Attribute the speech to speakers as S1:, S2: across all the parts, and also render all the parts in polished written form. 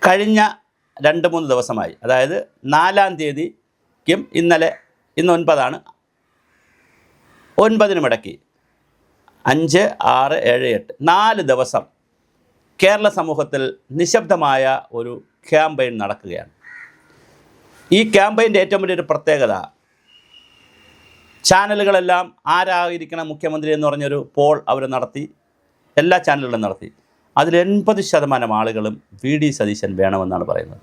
S1: കഴിഞ്ഞ 2-3 ദിവസമായി, അതായത് 4-ാം തീയതിക്കും ഇന്ന് 9-ആണ്, 9-നും ഇടയ്ക്ക് 5, 6, 7, 8 4 ദിവസം കേരള സമൂഹത്തിൽ നിശബ്ദമായ ഒരു ക്യാമ്പയിൻ നടക്കുകയാണ്. ഈ ക്യാമ്പയിൻ്റെ ഏറ്റവും വലിയൊരു പ്രത്യേകത, ചാനലുകളെല്ലാം ആരായിരിക്കണം മുഖ്യമന്ത്രി എന്ന് പറഞ്ഞൊരു പോൾ അവർ നടത്തി, എല്ലാ ചാനലുകളും നടത്തി. അതിൽ 80% ആളുകളും വി.ഡി. സതീശൻ വേണമെന്നാണ് പറയുന്നത്.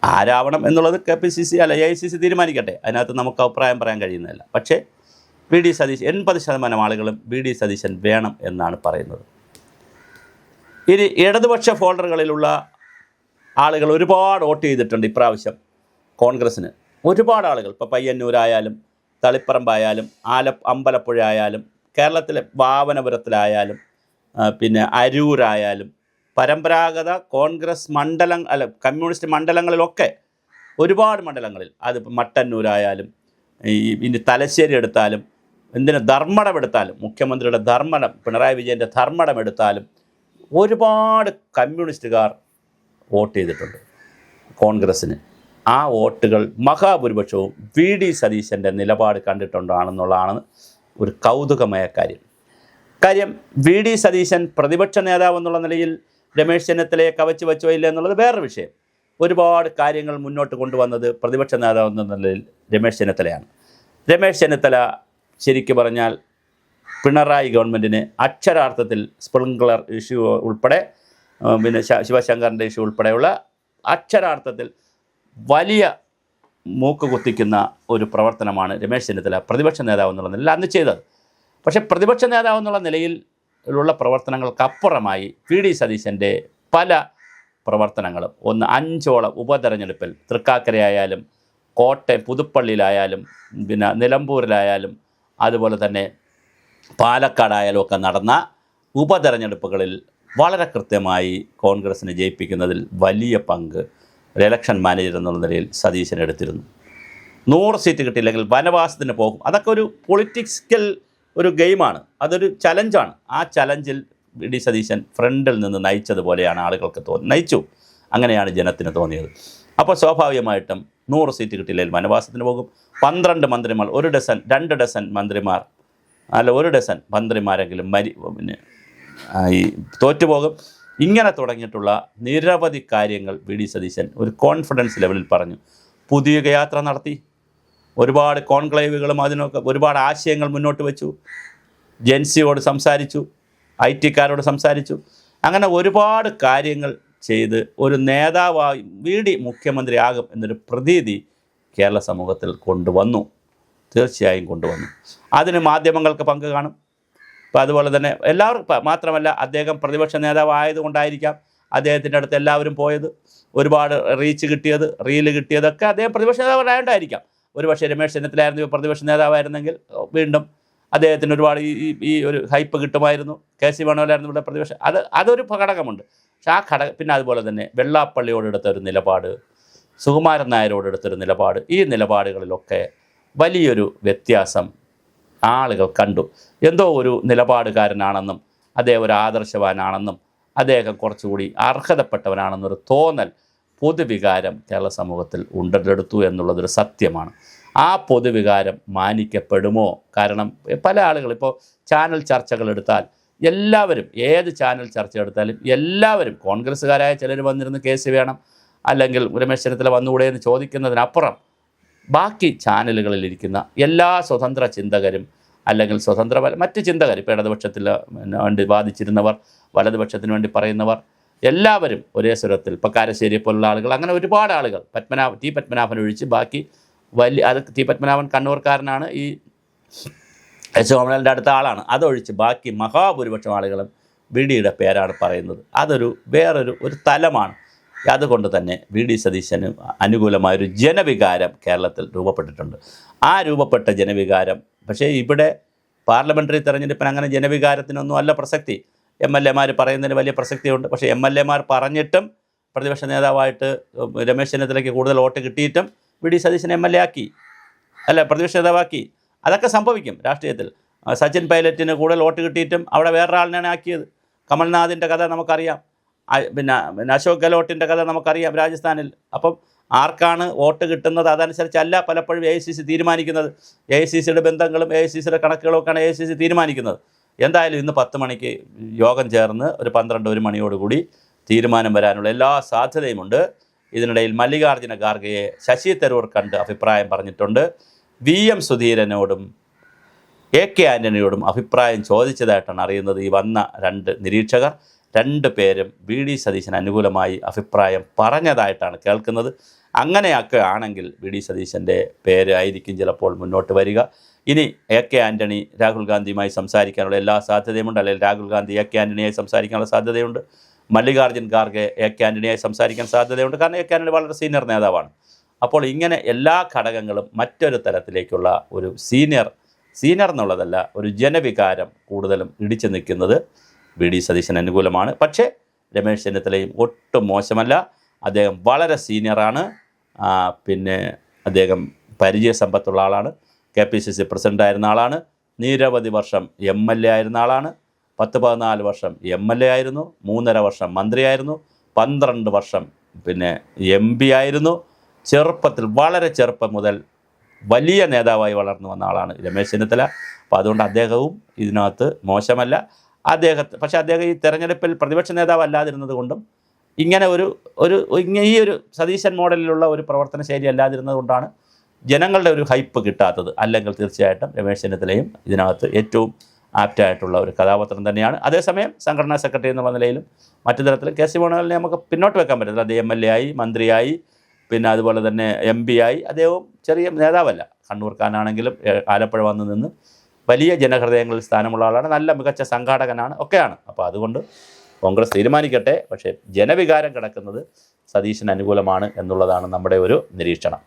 S1: ആരാവണം എന്നുള്ളത് KPCC അല്ല AICC തീരുമാനിക്കട്ടെ, അതിനകത്ത് നമുക്ക് അഭിപ്രായം പറയാൻ കഴിയുന്നതല്ല. പക്ഷേ വി.ഡി. സതീശൻ 80% ആളുകളും വി.ഡി. സതീശൻ വേണം എന്നാണ് പറയുന്നത്. ഇനി ഇടതുപക്ഷ ഫോൾഡറുകളിലുള്ള ആളുകൾ ഒരുപാട് വോട്ട് ചെയ്തിട്ടുണ്ട് ഇപ്രാവശ്യം കോൺഗ്രസ്സിന്. ഒരുപാട് ആളുകൾ, ഇപ്പോൾ പയ്യന്നൂരായാലും തളിപ്പറമ്പായാലും അമ്പലപ്പുഴ ആയാലും കേരളത്തിലെ വാവനപുരത്തിലായാലും പിന്നെ അരൂരായാലും പരമ്പരാഗത കോൺഗ്രസ് കമ്മ്യൂണിസ്റ്റ് മണ്ഡലങ്ങളിലൊക്കെ ഒരുപാട് മണ്ഡലങ്ങളിൽ, അത് മട്ടന്നൂരായാലും ഇനി തലശ്ശേരി എടുത്താലും ധർമ്മടം എടുത്താലും, മുഖ്യമന്ത്രിയുടെ ധർമ്മടം, പിണറായി വിജയൻ്റെ ധർമ്മടം എടുത്താലും ഒരുപാട് കമ്മ്യൂണിസ്റ്റുകാർ വോട്ട് ചെയ്തിട്ടുണ്ട് കോൺഗ്രസ്സിന്. ആ വോട്ടുകൾ മഹാഭൂരിപക്ഷവും വി.ഡി. സതീശൻ്റെ നിലപാട് കണ്ടിട്ടുണ്ടാണെന്നുള്ളതാണ് ഒരു കൗതുകമായ കാര്യം. വി.ഡി. സതീശൻ പ്രതിപക്ഷ നേതാവ് എന്നുള്ള നിലയിൽ രമേശ് ചെന്നിത്തലയെ കവച്ച് വെച്ചോ ഇല്ല എന്നുള്ളത് വേറൊരു വിഷയം. ഒരുപാട് കാര്യങ്ങൾ മുന്നോട്ട് കൊണ്ടുവന്നത് പ്രതിപക്ഷ നേതാവ് എന്ന നിലയിൽ രമേശ് ചെന്നിത്തലയാണ്. രമേശ് ചെന്നിത്തല ശരിക്കും പറഞ്ഞാൽ പിണറായി ഗവൺമെൻറ്റിന് അക്ഷരാർത്ഥത്തിൽ സ്പ്രിംഗ്ലർ ഇഷ്യൂ ഉൾപ്പെടെ പിന്നെ ശിവശങ്കറിൻ്റെ ഇഷ്യൂ ഉൾപ്പെടെയുള്ള അക്ഷരാർത്ഥത്തിൽ വലിയ മൂക്ക് കുത്തിക്കുന്ന ഒരു പ്രവർത്തനമാണ് രമേശ് ചെന്നിത്തല പ്രതിപക്ഷ നേതാവ് എന്നുള്ള നിലയിൽ അന്ന് ചെയ്തത്. പക്ഷേ പ്രതിപക്ഷ നേതാവ് എന്നുള്ള നിലയിലുള്ള പ്രവർത്തനങ്ങൾക്കപ്പുറമായി വി.ഡി. സതീശൻ്റെ പല പ്രവർത്തനങ്ങളും, 5ഓളം ഉപതെരഞ്ഞെടുപ്പിൽ തൃക്കാക്കരയായാലും കോട്ടയം പുതുപ്പള്ളിയിലായാലും പിന്നെ നിലമ്പൂരിലായാലും അതുപോലെ തന്നെ പാലക്കാടായാലും ഒക്കെ നടന്ന ഉപതെരഞ്ഞെടുപ്പുകളിൽ വളരെ കൃത്യമായി കോൺഗ്രസ്സിനെ ജയിപ്പിക്കുന്നതിൽ വലിയ പങ്ക് ഒരു ഇലക്ഷൻ മാനേജർ എന്നുള്ള നിലയിൽ സതീശൻ എടുത്തിരുന്നു. 100 സീറ്റ് കിട്ടിയില്ലെങ്കിൽ വനവാസത്തിന് പോകും. അതൊക്കെ ഒരു പൊളിറ്റിക്സിക്കൽ ഒരു ഗെയിമാണ്, അതൊരു ചലഞ്ചാണ്. ആ ചലഞ്ചിൽ വി.ഡി. സതീശൻ ഫ്രണ്ടിൽ നിന്ന് നയിച്ചതുപോലെയാണ് ആളുകൾക്ക് നയിച്ചു. അങ്ങനെയാണ് ജനത്തിന് തോന്നിയത്. അപ്പോൾ സ്വാഭാവികമായിട്ടും 100 സീറ്റ് കിട്ടിയില്ലെങ്കിൽ വനവാസത്തിന് പോകും. 12 മന്ത്രിമാർ, 1 ഡസൻ 2 ഡസൻ മന്ത്രിമാർ, അല്ല 1 ഡസൻ മന്ത്രിമാരെങ്കിലും ഈ തോറ്റുപോകും. ഇങ്ങനെ തുടങ്ങിയിട്ടുള്ള നിരവധി കാര്യങ്ങൾ വി.ഡി. സതീശൻ ഒരു കോൺഫിഡൻസ് ലെവലിൽ പറഞ്ഞു. പുതിയ യാത്ര നടത്തി, ഒരുപാട് കോൺക്ലേവുകളും അതിനൊക്കെ ഒരുപാട് ആശയങ്ങൾ മുന്നോട്ട് വെച്ചു. ജെൻസിയോട് സംസാരിച്ചു, IT-കാരോട് സംസാരിച്ചു. അങ്ങനെ ഒരുപാട് കാര്യങ്ങൾ ചെയ്ത് ഒരു നേതാവായി വി.ഡി. മുഖ്യമന്ത്രിയാകും എന്നൊരു പ്രതീതി കേരള സമൂഹത്തിൽ കൊണ്ടുവന്നു. തീർച്ചയായും കൊണ്ടുവന്നു. അതിന് മാധ്യമങ്ങൾക്ക് പങ്ക് കാണും. അപ്പോൾ അതുപോലെ തന്നെ എല്ലാവർക്കും മാത്രമല്ല, അദ്ദേഹം പ്രതിപക്ഷ നേതാവ് ആയതുകൊണ്ടായിരിക്കാം അദ്ദേഹത്തിൻ്റെ അടുത്ത് എല്ലാവരും പോയത്, ഒരുപാട് റീച്ച് കിട്ടിയത്, റീല് കിട്ടിയതൊക്കെ അദ്ദേഹം പ്രതിപക്ഷ നേതാവായതുകൊണ്ടായിരിക്കാം. ഒരുപക്ഷെ രമേശ് ചെന്നിത്തലയായിരുന്നു പ്രതിപക്ഷ നേതാവായിരുന്നെങ്കിൽ വീണ്ടും അദ്ദേഹത്തിന് ഒരുപാട് ഈ ഒരു ഹൈപ്പ് കിട്ടുമായിരുന്നു. KC വേണുഗോപാലായിരുന്നു ഇവിടെ പ്രതിപക്ഷ. അതൊരു ഘടകമുണ്ട്. പക്ഷേ ആ പിന്നെ അതുപോലെ തന്നെ വെള്ളാപ്പള്ളിയോടെടുത്ത ഒരു നിലപാട്, സുകുമാരൻ നായരോടെടുത്തൊരു നിലപാട്, ഈ നിലപാടുകളിലൊക്കെ വലിയൊരു വ്യത്യാസം ആളുകൾ കണ്ടു. എന്തോ ഒരു നിലപാടുകാരനാണെന്നും അദ്ദേഹം ഒരു ആദർശവാനാണെന്നും അദ്ദേഹം കുറച്ചുകൂടി അർഹതപ്പെട്ടവനാണെന്നൊരു തോന്നൽ പൊതുവികാരം കേരള സമൂഹത്തിൽ ഉണ്ടെടുത്തു എന്നുള്ളതൊരു സത്യമാണ്. ആ പൊതുവികാരം മാനിക്കപ്പെടുമോ? കാരണം പല ആളുകൾ ഇപ്പോൾ ചാനൽ ചർച്ചകൾ എടുത്താൽ എല്ലാവരും, ഏത് ചാനൽ ചർച്ച എടുത്താലും എല്ലാവരും, കോൺഗ്രസ്സുകാരായ ചിലർ വന്നിരുന്ന് കേസ് വേണം അല്ലെങ്കിൽ രമേശ് ചെന്നിത്തല വന്നുകൂടെ എന്ന് ചോദിക്കുന്നതിനപ്പുറം ബാക്കി ചാനലുകളിലിരിക്കുന്ന എല്ലാ സ്വതന്ത്ര ചിന്തകരും അല്ലെങ്കിൽ മറ്റ് ചിന്തകർ, ഇപ്പോൾ ഇടതുപക്ഷത്തിൽ വേണ്ടി വാദിച്ചിരുന്നവർ, വലതുപക്ഷത്തിന് വേണ്ടി പറയുന്നവർ, എല്ലാവരും ഒരേ സ്വരത്തിൽ, ഇപ്പോൾ കാരശ്ശേരി പോലുള്ള ആളുകൾ, അങ്ങനെ ഒരുപാട് ആളുകൾ, ടി പത്മനാഭൻ ഒഴിച്ച് ബാക്കി ടി പത്മനാഭൻ കണ്ണൂർക്കാരനാണ്, ഈ യശോമണലിൻ്റെ അടുത്ത ആളാണ്, അതൊഴിച്ച് ബാക്കി മഹാഭൂരിപക്ഷം ആളുകളും വി.ഡിയുടെ പേരാണ് പറയുന്നത്. വേറൊരു തലമാണ്. അതുകൊണ്ട് തന്നെ വി.ഡി. സതീശന് അനുകൂലമായൊരു ജനവികാരം കേരളത്തിൽ രൂപപ്പെട്ടിട്ടുണ്ട്. ആ രൂപപ്പെട്ട ജനവികാരം, പക്ഷേ ഇവിടെ പാർലമെൻ്ററി തെരഞ്ഞെടുപ്പിന് അങ്ങനെ ജനവികാരത്തിനൊന്നും അല്ല പ്രസക്തി. MLA-മാർ പറയുന്നതിന് വലിയ പ്രസക്തിയുണ്ട്. പക്ഷേ MLA-മാർ പറഞ്ഞിട്ടും പ്രതിപക്ഷ നേതാവായിട്ട് രമേശ് ചെന്നിത്തലയ്ക്ക് കൂടുതൽ വോട്ട് കിട്ടിയിട്ടും വി.ഡി. സതീശനെ MLA ആക്കി, പ്രതിപക്ഷ നേതാവാക്കി. അതൊക്കെ സംഭവിക്കും രാഷ്ട്രീയത്തിൽ. സച്ചിൻ പൈലറ്റിന് കൂടുതൽ വോട്ട് കിട്ടിയിട്ടും അവിടെ വേറൊരാളിനെയാണ് ആക്കിയത്. കമൽനാഥിൻ്റെ കഥ നമുക്കറിയാം. പിന്നെ അശോക് ഗെഹ്ലോട്ടിൻ്റെ കഥ നമുക്കറിയാം രാജസ്ഥാനിൽ. അപ്പം ആർക്കാണ് വോട്ട് കിട്ടുന്നത് അതനുസരിച്ചല്ല പലപ്പോഴും AICC തീരുമാനിക്കുന്നത്. AICCയുടെ ബന്ധങ്ങളും AICCയുടെ കണക്കുകളും ഒക്കെയാണ് AICC തീരുമാനിക്കുന്നത്. എന്തായാലും ഇന്ന് 10 മണിക്ക് യോഗം ചേർന്ന് ഒരു 12-1 മണിയോടുകൂടി തീരുമാനം വരാനുള്ള എല്ലാ സാധ്യതയുമുണ്ട്. ഇതിനിടയിൽ മല്ലികാർജ്ജുന ഖാർഗെയെ ശശി തരൂർ കണ്ട് അഭിപ്രായം പറഞ്ഞിട്ടുണ്ട്. VM സുധീരനോടും AK ആൻ്റണിയോടും അഭിപ്രായം ചോദിച്ചതായിട്ടാണ് അറിയുന്നത്. ഈ വന്ന 2 നിരീക്ഷകർ 2 പേരും VD സതീശന് അനുകൂലമായി അഭിപ്രായം പറഞ്ഞതായിട്ടാണ് കേൾക്കുന്നത്. അങ്ങനെയൊക്കെ ആണെങ്കിൽ VD സതീശൻ്റെ പേര് ആയിരിക്കും ചിലപ്പോൾ മുന്നോട്ട് വരിക. ഇനി AK ആൻ്റണി രാഹുൽ ഗാന്ധിയുമായി സംസാരിക്കാനുള്ള എല്ലാ സാധ്യതയുമുണ്ട്, അല്ലെങ്കിൽ രാഹുൽ ഗാന്ധി AK ആൻ്റണിയായി സംസാരിക്കാനുള്ള സാധ്യതയുണ്ട്. മല്ലികാർജ്ജുൻ ഖാർഗെ AK ആൻ്റണിയായി സംസാരിക്കാൻ സാധ്യതയുണ്ട്. കാരണം AK ആൻ്റണി വളരെ സീനിയർ നേതാവാണ്. അപ്പോൾ ഇങ്ങനെ എല്ലാ ഘടകങ്ങളും മറ്റൊരു തരത്തിലേക്കുള്ള ഒരു സീനിയർ എന്നുള്ളതല്ല, ഒരു ജനവികാരം കൂടുതലും ഇടിച്ചു നിൽക്കുന്നത് VD സതീശന് അനുകൂലമാണ്. പക്ഷേ രമേശ് ചെന്നിത്തലയും ഒട്ടും മോശമല്ല. അദ്ദേഹം വളരെ സീനിയറാണ്. പിന്നെ അദ്ദേഹം പരിചയസമ്പത്തുള്ള ആളാണ്. KPCC പ്രസിഡൻ്റായിരുന്ന ആളാണ്. നിരവധി വർഷം MLA ആയിരുന്ന ആളാണ്. 10-14 വർഷം MLA ആയിരുന്നു. 3.5 വർഷം മന്ത്രിയായിരുന്നു. 12 വർഷം പിന്നെ MP ആയിരുന്നു. ചെറുപ്പത്തിൽ വളരെ ചെറുപ്പം മുതൽ വലിയ നേതാവായി വളർന്നു വന്ന ആളാണ് രമേശ് ചെന്നിത്തല. അപ്പോൾ അതുകൊണ്ട് അദ്ദേഹവും ഇതിനകത്ത് മോശമല്ല. പക്ഷേ അദ്ദേഹം ഈ തെരഞ്ഞെടുപ്പിൽ പ്രതിപക്ഷ നേതാവ് അല്ലാതിരുന്നത് കൊണ്ടും ഇങ്ങനെ ഈ ഒരു സതീശൻ മോഡലിലുള്ള ഒരു പ്രവർത്തന ശൈലി അല്ലാതിരുന്നത് കൊണ്ടാണ് ജനങ്ങളുടെ ഒരു ഹൈപ്പ് കിട്ടാത്തത്. അല്ലെങ്കിൽ തീർച്ചയായിട്ടും രമേശ് ചെന്നിത്തലയും ഇതിനകത്ത് ഏറ്റവും ആപ്റ്റായിട്ടുള്ള ഒരു കഥാപാത്രം തന്നെയാണ്. അതേസമയം സംഘടനാ സെക്രട്ടറി എന്നുള്ള നിലയിലും മറ്റു തരത്തിലും KC വേണുഗോപാലിനെ നമുക്ക് പിന്നോട്ട് വെക്കാൻ പറ്റില്ല. അദ്ദേഹം MLA ആയി, മന്ത്രിയായി, പിന്നെ അതുപോലെ തന്നെ MP ആയി. അദ്ദേഹവും ചെറിയ നേതാവല്ല. കണ്ണൂർക്കാനാണെങ്കിലും ആലപ്പുഴ വന്നു നിന്ന് വലിയ ജനഹൃദയങ്ങളിൽ സ്ഥാനമുള്ള ആളാണ്. നല്ല മികച്ച സംഘാടകനാണ്, ഒക്കെയാണ്. അപ്പോൾ അതുകൊണ്ട് കോൺഗ്രസ് തീരുമാനിക്കട്ടെ. പക്ഷേ ജനവികാരം കിടക്കുന്നത് സതീശന് അനുകൂലമാണ് എന്നുള്ളതാണ് നമ്മുടെ ഒരു നിരീക്ഷണം.